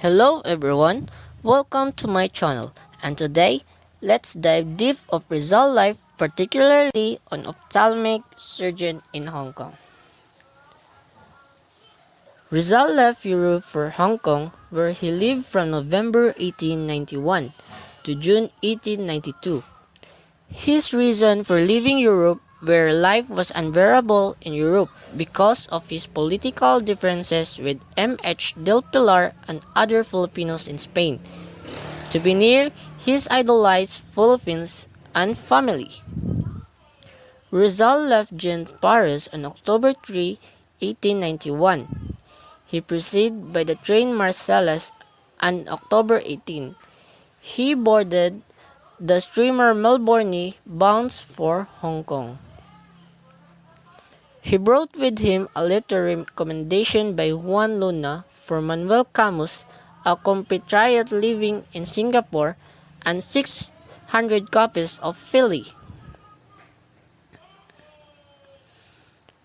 Hello everyone, welcome to my channel, and today let's dive deep of Rizal life, particularly on ophthalmic surgeon in Hong Kong. Rizal left Europe for Hong Kong, where he lived from November 1891 to June 1892. His reason for leaving Europe, where life was unbearable in Europe because of his political differences with M.H. Del Pilar and other Filipinos in Spain, to be near his idolized Philippines and family. Rizal left Paris on October 3, 1891. He proceeded by the train Marcellus on October 18. He boarded the steamer Melbourne bound for Hong Kong. He brought with him a letter recommendation by Juan Luna for Manuel Camus, a compatriot living in Singapore, and 600 copies of Philly.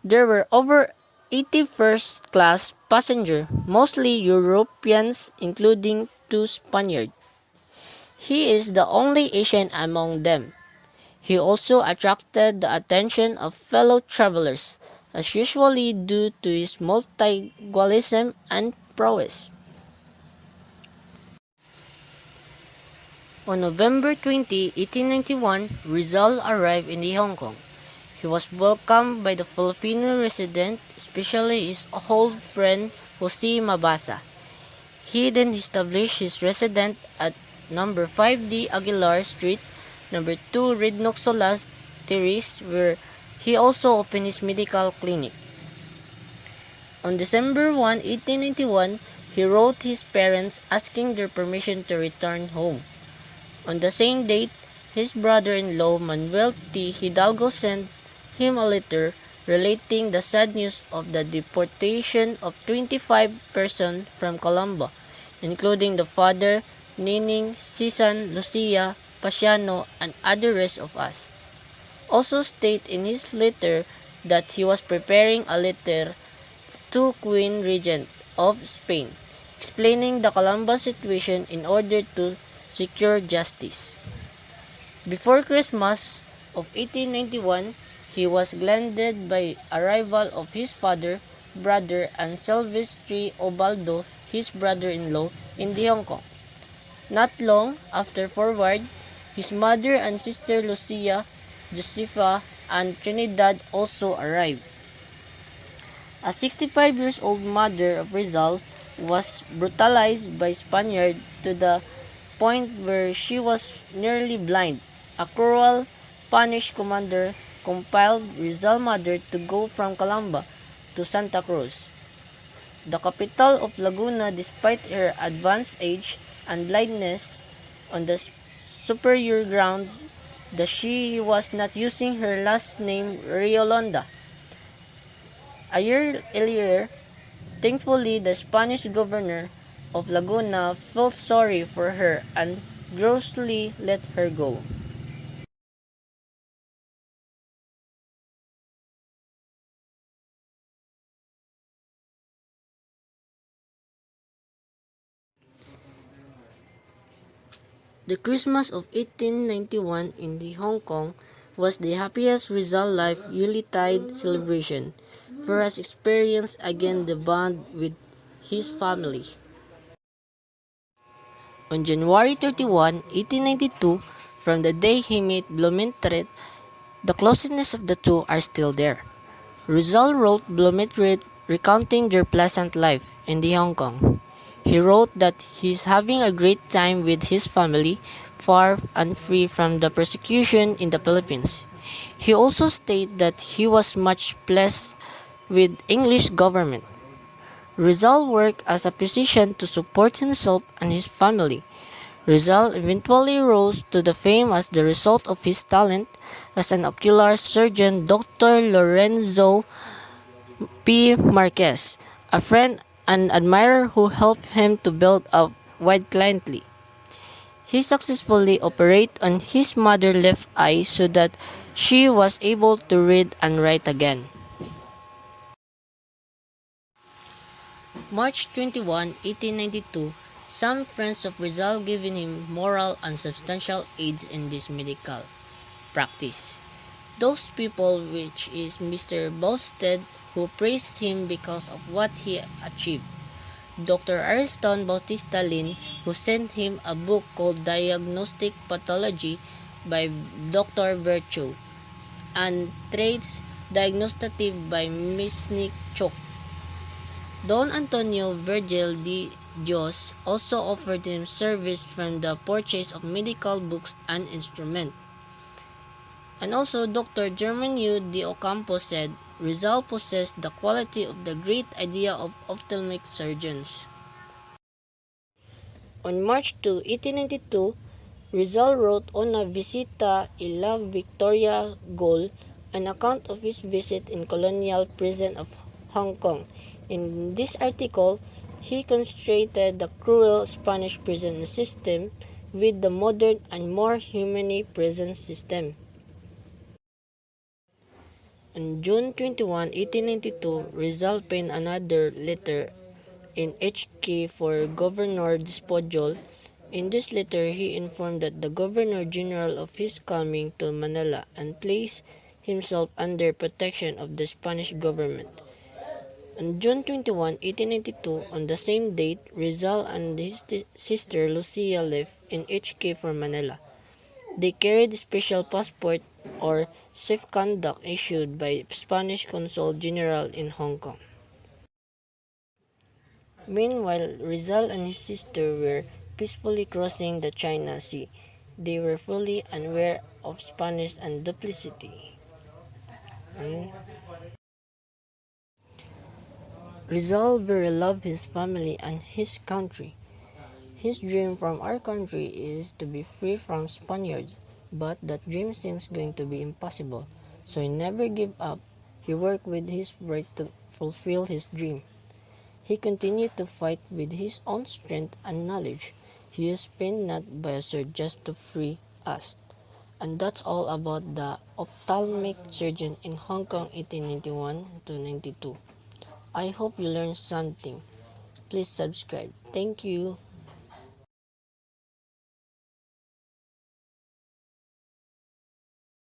There were over 80 first-class passengers, mostly Europeans, including 2 Spaniards. He is the only Asian among them. He also attracted the attention of fellow travelers, as usually due to his multilingualism and prowess. On November 20, 1891, Rizal arrived in Hong Kong. He was welcomed by the Filipino resident, especially his old friend Jose Mabasa. He then established his residence at number 5D Aguilar Street, number 2 Ridnoxolas Terrace, where he also opened his medical clinic. On December 1, 1891, he wrote his parents asking their permission to return home. On the same date, his brother-in-law Manuel T. Hidalgo sent him a letter relating the sad news of the deportation of 25 persons from Colombo, including the father, Nining, Sisan, Lucia, Pasiano, and other rest of us. Also state in his letter that he was preparing a letter to Queen Regent of Spain, explaining the Colombo situation in order to secure justice. Before Christmas of 1891, he was gladdened by arrival of his father, brother, and Silvestre Obaldo, his brother-in-law, in Hong Kong. Not long after forward, his mother and sister Lucia, Josefa, and Trinidad also arrived. A 65 years old mother of Rizal was brutalized by Spaniards to the point where she was nearly blind. A cruel Spanish commander compelled Rizal's mother to go from Calamba to Santa Cruz, the capital of Laguna, despite her advanced age and blindness, on the superior grounds that she was not using her last name Riolonda. A year earlier, thankfully, the Spanish governor of Laguna felt sorry for her and graciously let her go. The Christmas of 1891 in Hong Kong was the happiest Rizal life Yuletide celebration, for his experience again the bond with his family. On January 31, 1892, from the day he met Blumentritt, the closeness of the two are still there. Rizal wrote Blumentritt recounting their pleasant life in Hong Kong. He wrote that he is having a great time with his family, far and free from the persecution in the Philippines. He also stated that he was much pleased with English government. Rizal worked as a physician to support himself and his family. Rizal eventually rose to the fame as the result of his talent as an ocular surgeon. Dr. Lorenzo P. Marquez, a friend and admirer who helped him to build a wide clientele. He successfully operated on his mother's left eye so that she was able to read and write again. March 21, 1892, Some friends of Rizal giving him moral and substantial aids in this medical practice. Those people which is Mr. Bosted, who praised him because of what he achieved. Dr. Ariston Bautista Lin, who sent him a book called Diagnostic Pathology by Dr. Virtue, and Traits Diagnostative by Miss Nick Chok. Don Antonio Virgil de Dios also offered him service from the purchase of medical books and instruments. And also, Dr. Germano de Ocampo said, Rizal possessed the quality of the great idea of ophthalmic surgeons. On March 2, 1892, Rizal wrote on a Visita a la Victoria Gol, an account of his visit in colonial prison of Hong Kong. In this article, he contrasted the cruel Spanish prison system with the modern and more humane prison system. On June 21, 1892, Rizal penned another letter in HK for Governor Despojol. In this letter, he informed that the Governor-General of his coming to Manila and placed himself under protection of the Spanish government. On June 21, 1892, on the same date, Rizal and his sister Lucia left in HK for Manila. They carried special passport or safe conduct issued by Spanish Consul General in Hong Kong. Meanwhile, Rizal and his sister were peacefully crossing the China Sea. They were fully unaware of Spanish and duplicity. Rizal very loved his family and his country. His dream from our country is to be free from Spaniards, but that dream seems going to be impossible. So he never gave up. He worked with his work to fulfill his dream. He continued to fight with his own strength and knowledge. He used pain not by a sword just to free us. And that's all about the ophthalmic surgeon in Hong Kong 1891 to 92. I hope you learned something. Please subscribe. Thank you.